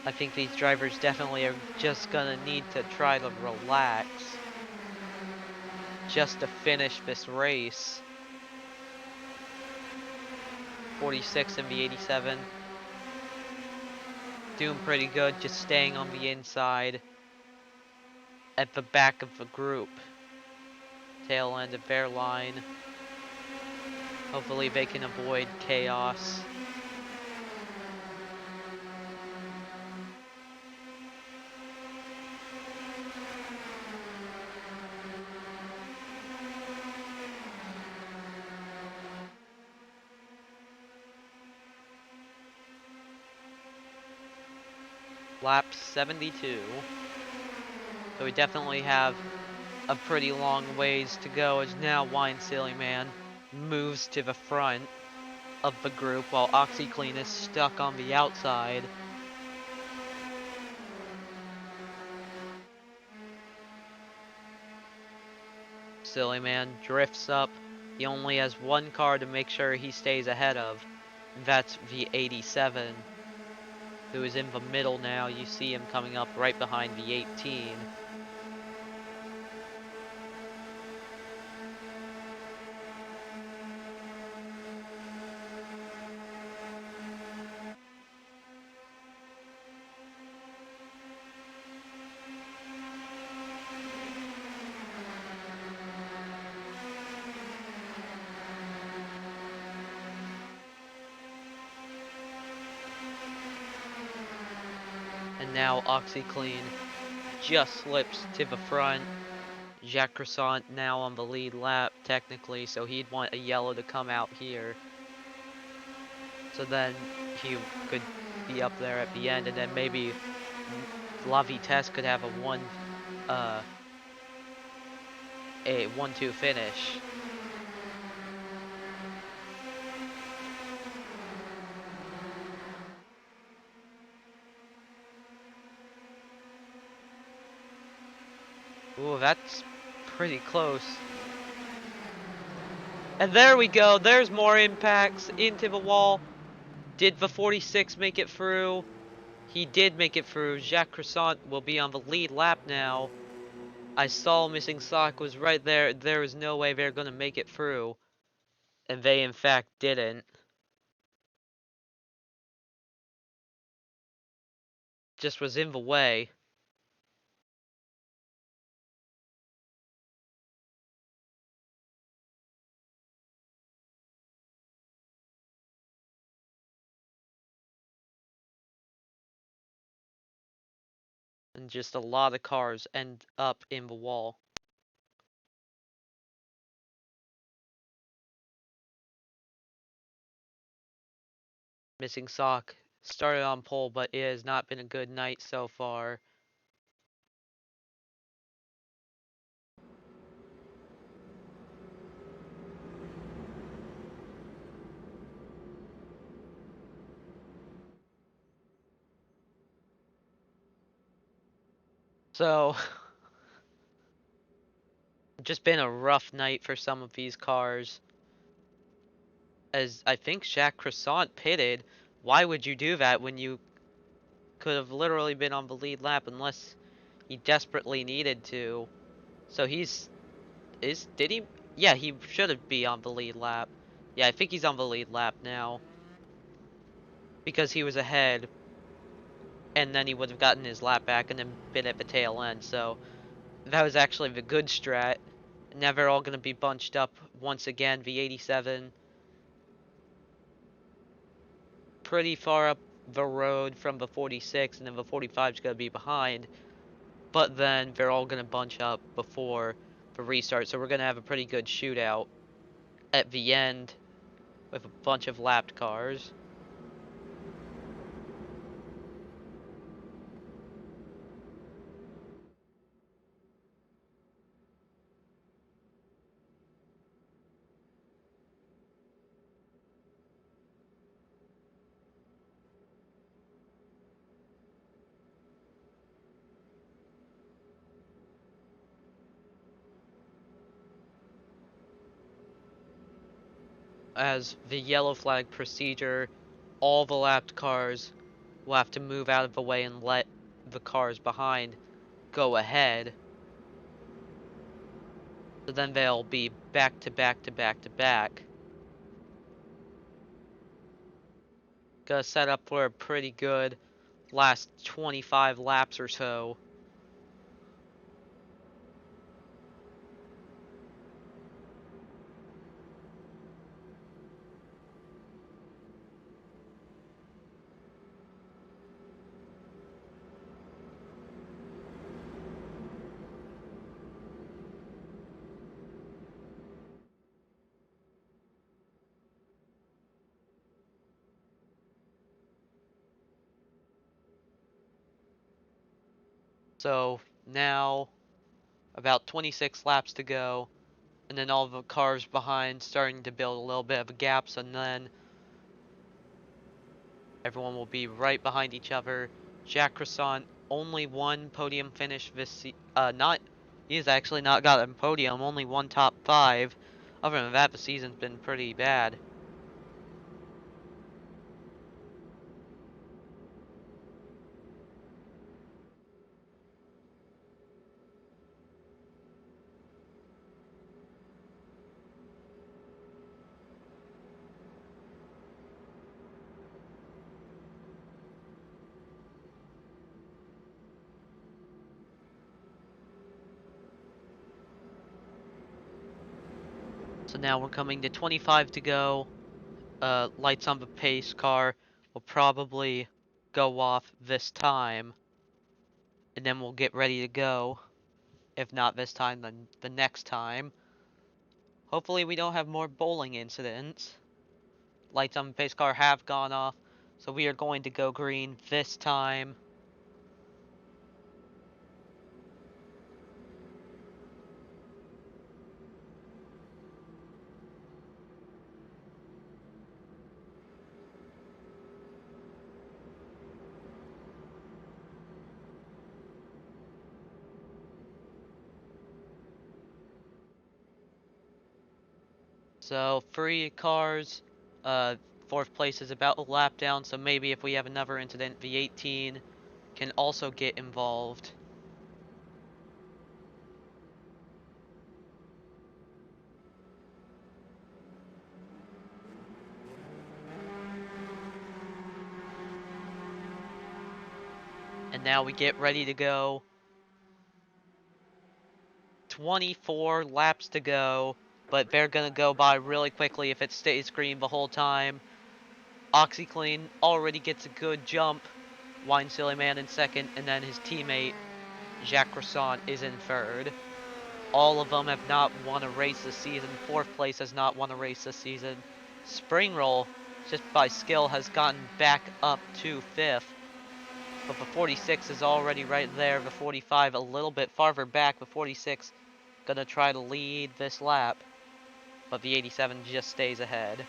Speaker 1: I think these drivers definitely are just gonna need to try to relax just to finish this race. 46 and the 87 doing pretty good, just staying on the inside at the back of the group. Tail end of their line. Hopefully they can avoid chaos. Lap 72. So we definitely have a pretty long ways to go as now Wine Silly Man moves to the front of the group while OxyClean is stuck on the outside. Silly Man drifts up. He only has 1 car to make sure he stays ahead of. That's the 87, who is in the middle now. You see him coming up right behind the 18. And now OxyClean just slips to the front. Jacques Croissant now on the lead lap, technically, so he'd want a yellow to come out here. So then he could be up there at the end, and then maybe La Vitesse could have uh a 1-2 finish. Ooh, that's pretty close. And there we go. There's more impacts into the wall. Did the 46 make it through? He did make it through. Jacques Croissant will be on the lead lap now. I saw Missing Sock was right there. There was no way they're going to make it through. And they, in fact, didn't. Just was in the way. And just a lot of cars end up in the wall. Missing Sock started on pole, but it has not been a good night so far. So, just been a rough night for some of these cars. As I think Jacques Croissant pitted. Why would you do that when you could have literally been on the lead lap unless he desperately needed to? So did he? Yeah, he should have be on the lead lap. Yeah, I think he's on the lead lap now because he was ahead, and then he would have gotten his lap back and then been at the tail end. So that was actually the good strat. Now they're all going to be bunched up once again. The 87 pretty far up the road from the 46, and then the 45 is going to be behind. But then they're all going to bunch up before the restart. So we're going to have a pretty good shootout at the end with a bunch of lapped cars. As the yellow flag procedure, all the lapped cars will have to move out of the way and let the cars behind go ahead. So then they'll be back to back to back to back. Gonna set up for a pretty good last 25 laps or so. So now about 26 laps to go, and then all the cars behind starting to build a little bit of a gap, so then everyone will be right behind each other. Jacques Croissant only one podium finish not he's actually not got a podium, only one top 5. Other than that, the season's been pretty bad. So now we're coming to 25 to go. Lights on the pace car will probably go off this time, and then we'll get ready to go. If not this time, then the next time. Hopefully we don't have more bowling incidents. Lights on the pace car have gone off, so we are going to go green this time. So 3 cars, uh, 4th place is about a lap down, so maybe if we have another incident, V18 can also get involved. And now we get ready to go. 24 laps to go, but they're gonna go by really quickly if it stays green the whole time. OxyClean already gets a good jump. Wine Silly Man in second, and then his teammate Jacques Croissant is in third. All of them have not won a race this season. 4th place has not won a race this season. Spring Roll, just by skill, has gotten back up to 5th. But the 46 is already right there. The 45 a little bit farther back. The 46 gonna try to lead this lap. But the 87 just stays ahead.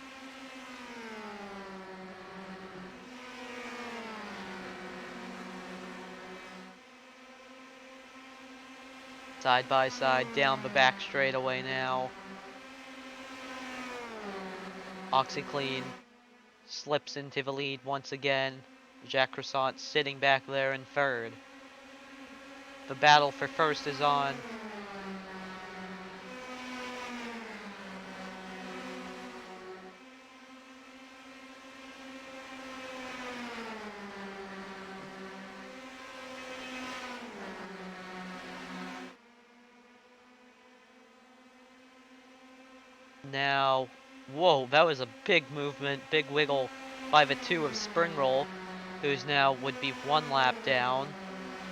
Speaker 1: Side by side down the back straightaway now. OxyClean slips into the lead once again. Jacques Croissant sitting back there in third. The battle for first is on. Now, whoa, that was a big movement, big wiggle by the 2 of Spring Roll, who's now would be 1 lap down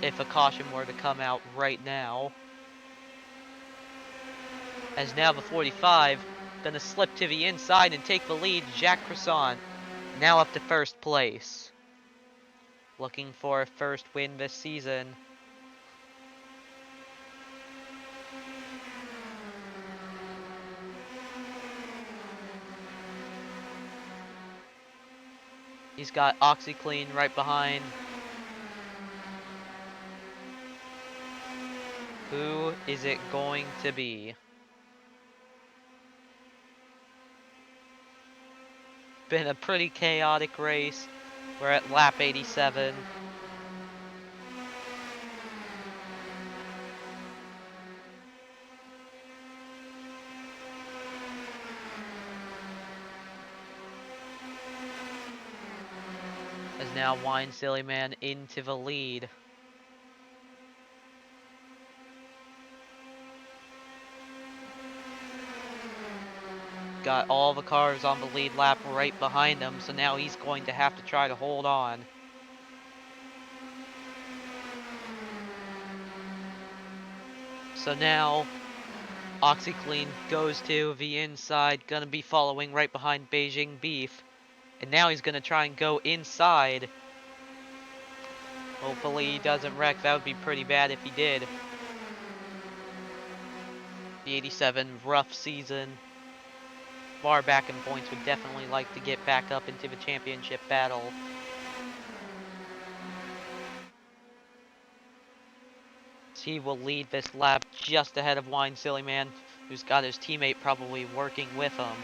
Speaker 1: if a caution were to come out right now. As now the 45 gonna slip to the inside and take the lead. Jacques Croissant now up to 1st place, looking for a 1st win this season. He's got OxyClean right behind. Who is it going to be? Been a pretty chaotic race. We're at lap 87. As now Wine Silly Man into the lead. Got all the cars on the lead lap right behind him, so now he's going to have to try to hold on. So now OxyClean goes to the inside, gonna be following right behind Beijing Beef. And now he's gonna try and go inside. Hopefully he doesn't wreck, that would be pretty bad if he did. The 87, rough season. Far back in points, would definitely like to get back up into the championship battle. He will lead this lap just ahead of Wine Silly Man, who's got his teammate probably working with him.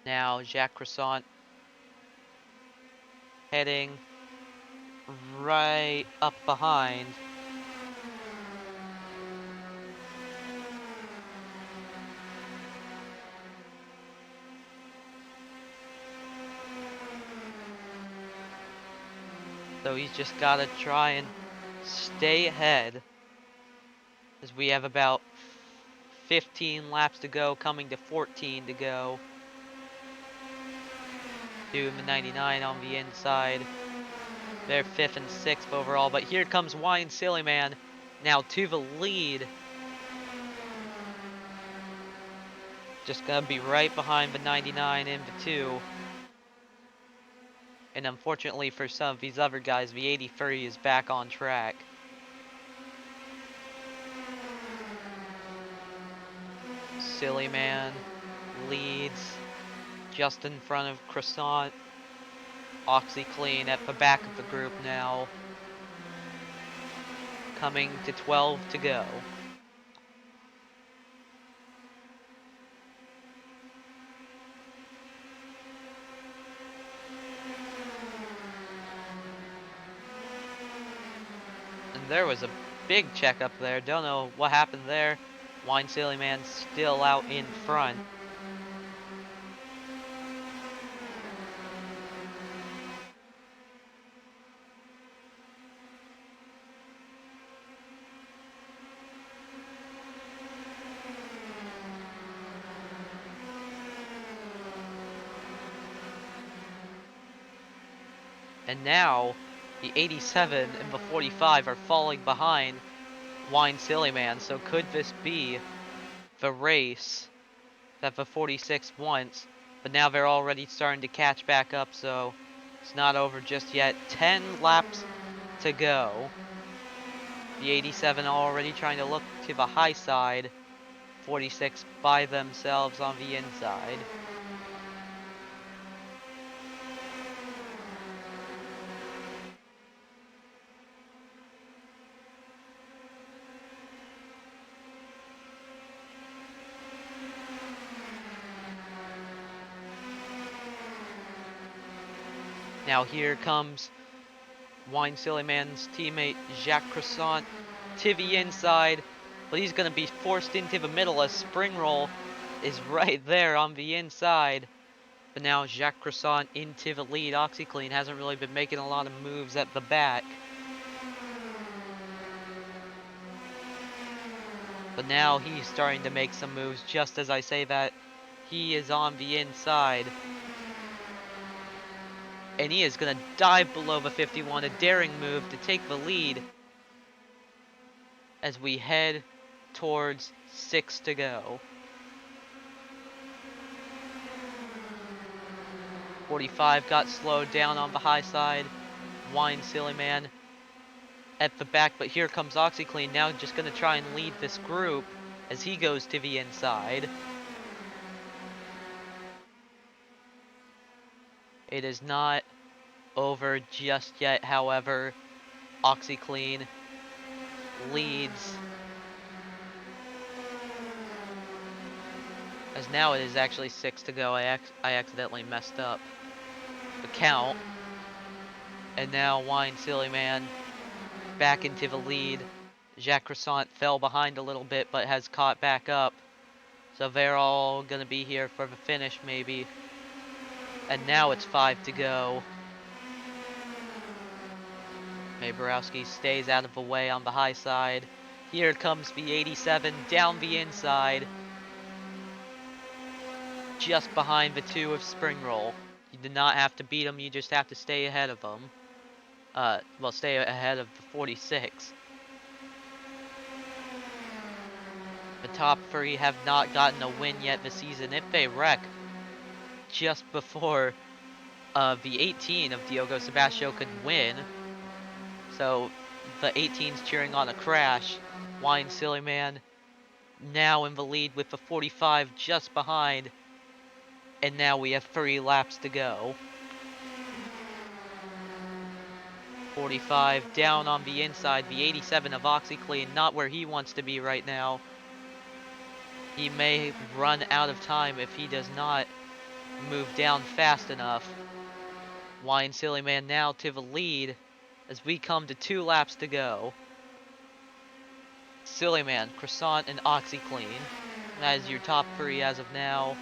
Speaker 1: Now Jacques Croissant heading right up behind. So he's just gotta try and stay ahead, as we have about 15 laps to go, coming to 14 to go. Doom and 99 on the inside. They're 5th and 6th overall, but here comes Wine Silly Man now to the lead. Just gonna be right behind the 99 in the 2. And unfortunately for some of these other guys, the 83 is back on track. Silly Man leads just in front of Croissant. OxyClean at the back of the group now. Coming to 12 to go. And there was a big checkup there. Don't know what happened there. Wine Silly Man still out in front. And now the 87 and the 45 are falling behind Wine Silly Man. So could this be the race that the 46 wants? But now they're already starting to catch back up, so it's not over just yet. 10 laps to go. The 87 already trying to look to the high side. 46 by themselves on the inside. Now here comes Wine Silly Man's teammate Jacques Croissant to the inside, but he's going to be forced into the middle as Spring Roll is right there on the inside. But now Jacques Croissant into the lead. OxyClean hasn't really been making a lot of moves at the back. But now he's starting to make some moves just as I say that. He is on the inside. And he is going to dive below the 51, a daring move to take the lead as we head towards 6 to go. 45 got slowed down on the high side. Wine Silly Man at the back, but here comes OxyClean now just going to try and lead this group as he goes to the inside. It is not over just yet, however. OxyClean leads. As now it is actually 6 to go. I accidentally messed up the count. And now Wine Silly Man back into the lead. Jacques Croissant fell behind a little bit, but has caught back up. So they're all going to be here for the finish, maybe. And now it's 5 to go. Borowski stays out of the way on the high side. Here comes the 87 down the inside. Just behind the 2 of Spring Roll. You do not have to beat them, you just have to stay ahead of them. Well, stay ahead of the 46. The top 3 have not gotten a win yet this season. If they wreck just before the 18 of Diogo Sebastião could win. So the 18's cheering on a crash. Wine Silly Man now in the lead with the 45 just behind. And now we have 3 laps to go. 45 down on the inside. The 87 of OxyClean not where he wants to be right now. He may run out of time if he does not move down fast enough. Wine Silly Man now to the lead as we come to 2 laps to go. Silly Man, Croissant, and OxyClean. That is your top 3 as of now.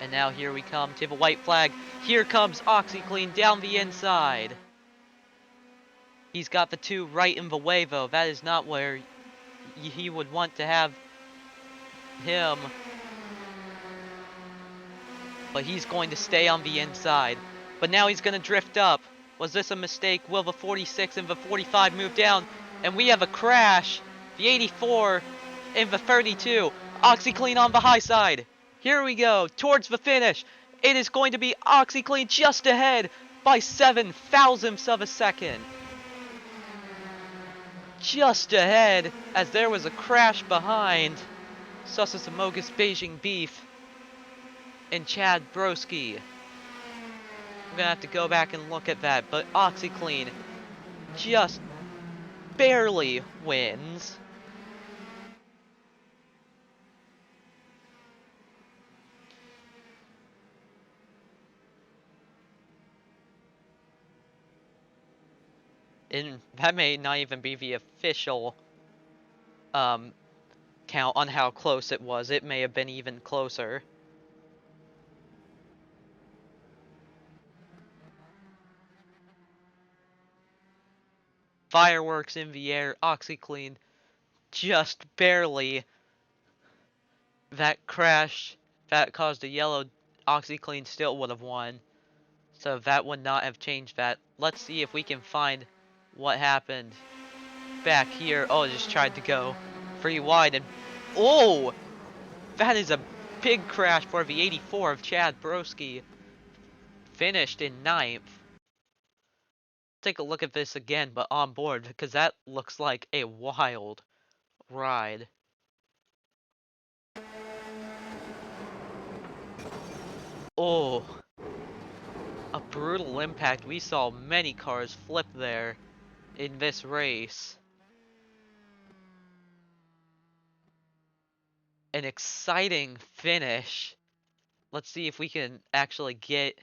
Speaker 1: And now here we come to the white flag. Here comes OxyClean down the inside. He's got the 2 right in the way though. That is not where he would want to have him, but he's going to stay on the inside. But now he's going to drift up. Was this a mistake? Will the 46 and the 45 move down? And we have a crash. The 84 and the 32. OxyClean on the high side. Here we go, towards the finish. It is going to be OxyClean just ahead by 7 thousandths of a second. Just ahead, as there was a crash behind Sussesamogus Beijing Beef and Chad Broski. I'm gonna have to go back and look at that, but OxyClean just barely wins. And that may not even be the official um, count on how close it was. It may have been even closer. Fireworks in the air, OxyClean just barely. That crash that caused a yellow, OxyClean still would have won. So that would not have changed that. Let's see if we can find what happened back here. Oh, just tried to go free wide and oh, that is a big crash for the 84 of Chad Broski. Finished in ninth. Take a look at this again, but on board, because that looks like a wild ride. Oh, a brutal impact. We saw many cars flip there in this race. An exciting finish. Let's see if we can actually get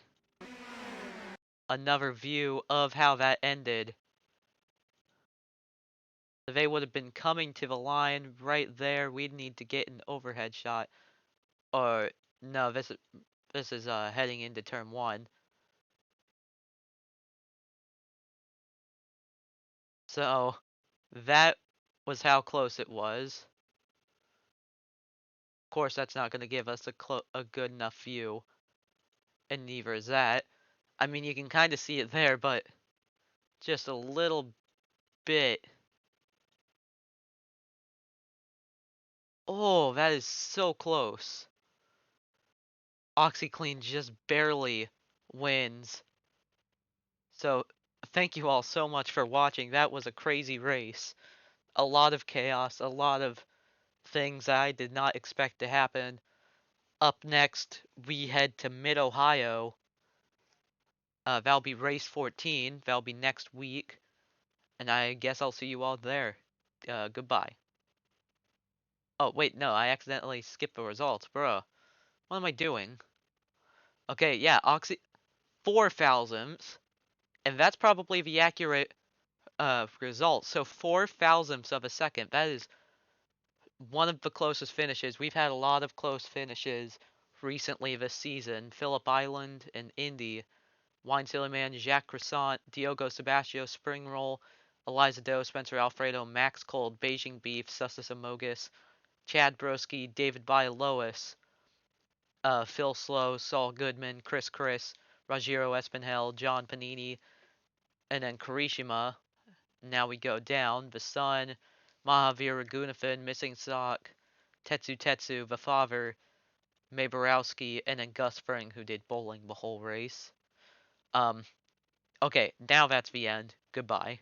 Speaker 1: another view of how that ended. They would have been coming to the line right there. We'd need to get an overhead shot. Or no, this is heading into turn one. So that was how close it was. Of course, that's not going to give us a good enough view, and neither is that. I mean, you can kind of see it there, but just a little bit. Oh, that is so close. OxyClean just barely wins. So, thank you all so much for watching. That was a crazy race. A lot of chaos, a lot of things I did not expect to happen. Up next, we head to Mid-Ohio. That'll be race 14. That'll be next week. And I guess I'll see you all there. Goodbye. Oh, wait, no, I accidentally skipped the results. Bruh. What am I doing? Okay, yeah, 4 thousandths. And that's probably the accurate result. So 4 thousandths of a second. That is one of the closest finishes. We've had a lot of close finishes recently this season. Phillip Island and Indy. Wine Silly Man, Jacques Croissant, Diogo Sebastio, Spring Roll, Eliza Doe, Spencer Alfredo, Max Cold, Beijing Beef, Sussus Amogus, Chad Broski, David Lois, Phil Slow, Saul Goodman, Chris, Rogero Espinel, John Panini, and then Karishima. Now we go down. The Sun, Mahavir Ragunathan, Missing Sock, Tetsu, the Father, May Borowski, and then Gus Fring, who did bowling the whole race. Um, okay, now that's the end. Goodbye.